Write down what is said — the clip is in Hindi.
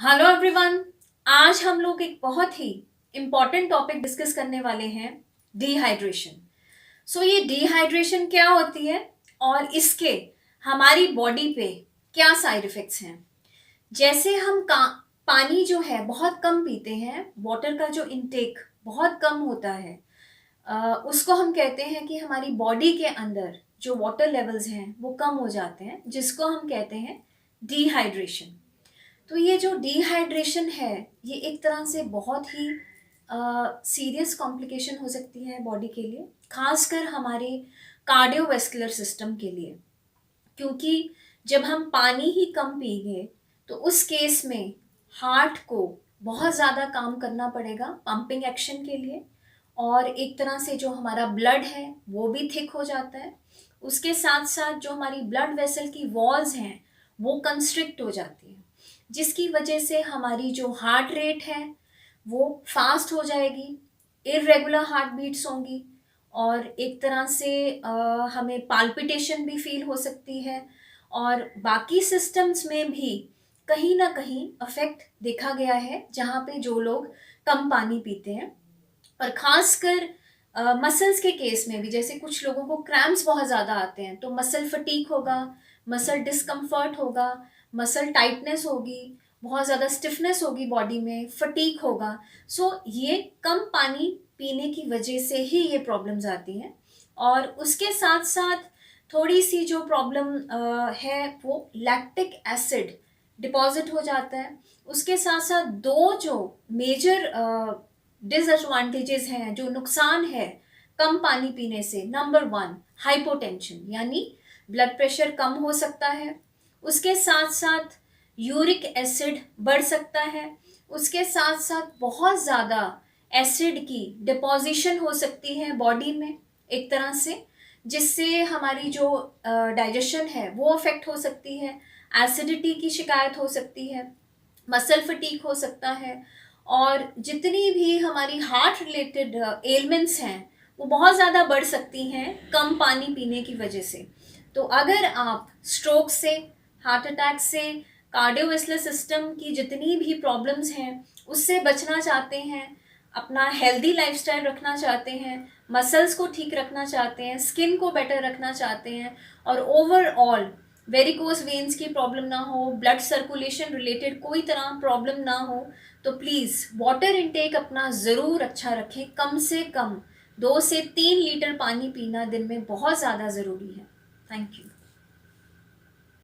Hello everyone. आज हम लोग एक बहुत ही इम्पॉर्टेंट टॉपिक डिस्कस करने वाले हैं, डिहाइड्रेशन। ये डिहाइड्रेशन क्या होती है और इसके हमारी बॉडी पे क्या साइड इफेक्ट्स हैं। जैसे हम पानी जो है बहुत कम पीते हैं, वाटर का जो इनटेक बहुत कम होता है, उसको हम कहते हैं कि हमारी बॉडी के अंदर जो वाटर लेवल्स हैं वो कम हो जाते हैं, जिसको हम कहते हैं डिहाइड्रेशन। तो ये जो डिहाइड्रेशन है, ये एक तरह से बहुत ही सीरियस कॉम्प्लिकेशन हो सकती है बॉडी के लिए, खासकर हमारे कार्डियोवैस्कुलर सिस्टम के लिए। क्योंकि जब हम पानी ही कम पिएंगे तो उस केस में हार्ट को बहुत ज़्यादा काम करना पड़ेगा पंपिंग एक्शन के लिए, और एक तरह से जो हमारा ब्लड है वो भी थिक हो जाता है। उसके साथ साथ जो हमारी ब्लड वेसल की वॉल्स हैं वो कंस्ट्रिक्ट हो जाती है, जिसकी वजह से हमारी जो हार्ट रेट है वो फास्ट हो जाएगी, इरेगुलर हार्ट बीट्स होंगी, और एक तरह से हमें पाल्पिटेशन भी फील हो सकती है। और बाकी सिस्टम्स में भी कहीं ना कहीं अफेक्ट देखा गया है, जहाँ पे जो लोग कम पानी पीते हैं। और खासकर मसल्स के केस में भी, जैसे कुछ लोगों को क्रैम्प्स बहुत ज़्यादा आते हैं तो मसल फटीक होगा, मसल डिस्कम्फर्ट होगा, मसल टाइटनेस होगी, बहुत ज़्यादा स्टिफनेस होगी बॉडी में, फटीक होगा। ये कम पानी पीने की वजह से ही ये प्रॉब्लम्स आती हैं। और उसके साथ साथ थोड़ी सी जो प्रॉब्लम है वो लैक्टिक एसिड डिपॉजिट हो जाता है। उसके साथ साथ दो जो मेजर डिसएडवांटेजेस हैं, जो नुकसान है कम पानी पीने से, नंबर 1 हाइपोटेंशन, यानी ब्लड प्रेशर कम हो सकता है। उसके साथ साथ यूरिक एसिड बढ़ सकता है। उसके साथ साथ बहुत ज़्यादा एसिड की डिपॉजिशन हो सकती है बॉडी में एक तरह से, जिससे हमारी जो डाइजेशन है वो अफेक्ट हो सकती है, एसिडिटी की शिकायत हो सकती है, मसल फटीक हो सकता है, और जितनी भी हमारी हार्ट रिलेटेड एलिमेंट्स हैं वो बहुत ज़्यादा बढ़ सकती हैं कम पानी पीने की वजह से। तो अगर आप स्ट्रोक से, हार्ट अटैक से, कार्डियोवैस्कुलर सिस्टम की जितनी भी प्रॉब्लम्स हैं उससे बचना चाहते हैं, अपना हेल्दी लाइफस्टाइल रखना चाहते हैं, मसल्स को ठीक रखना चाहते हैं, स्किन को बेटर रखना चाहते हैं, और ओवरऑल वेरिकोस वेन्स की प्रॉब्लम ना हो, ब्लड सर्कुलेशन रिलेटेड कोई तरह प्रॉब्लम ना हो, तो प्लीज़ वाटर इनटेक अपना ज़रूर अच्छा रखें। कम से कम 2 से 3 लीटर पानी पीना दिन में बहुत ज़्यादा ज़रूरी है। Thank you.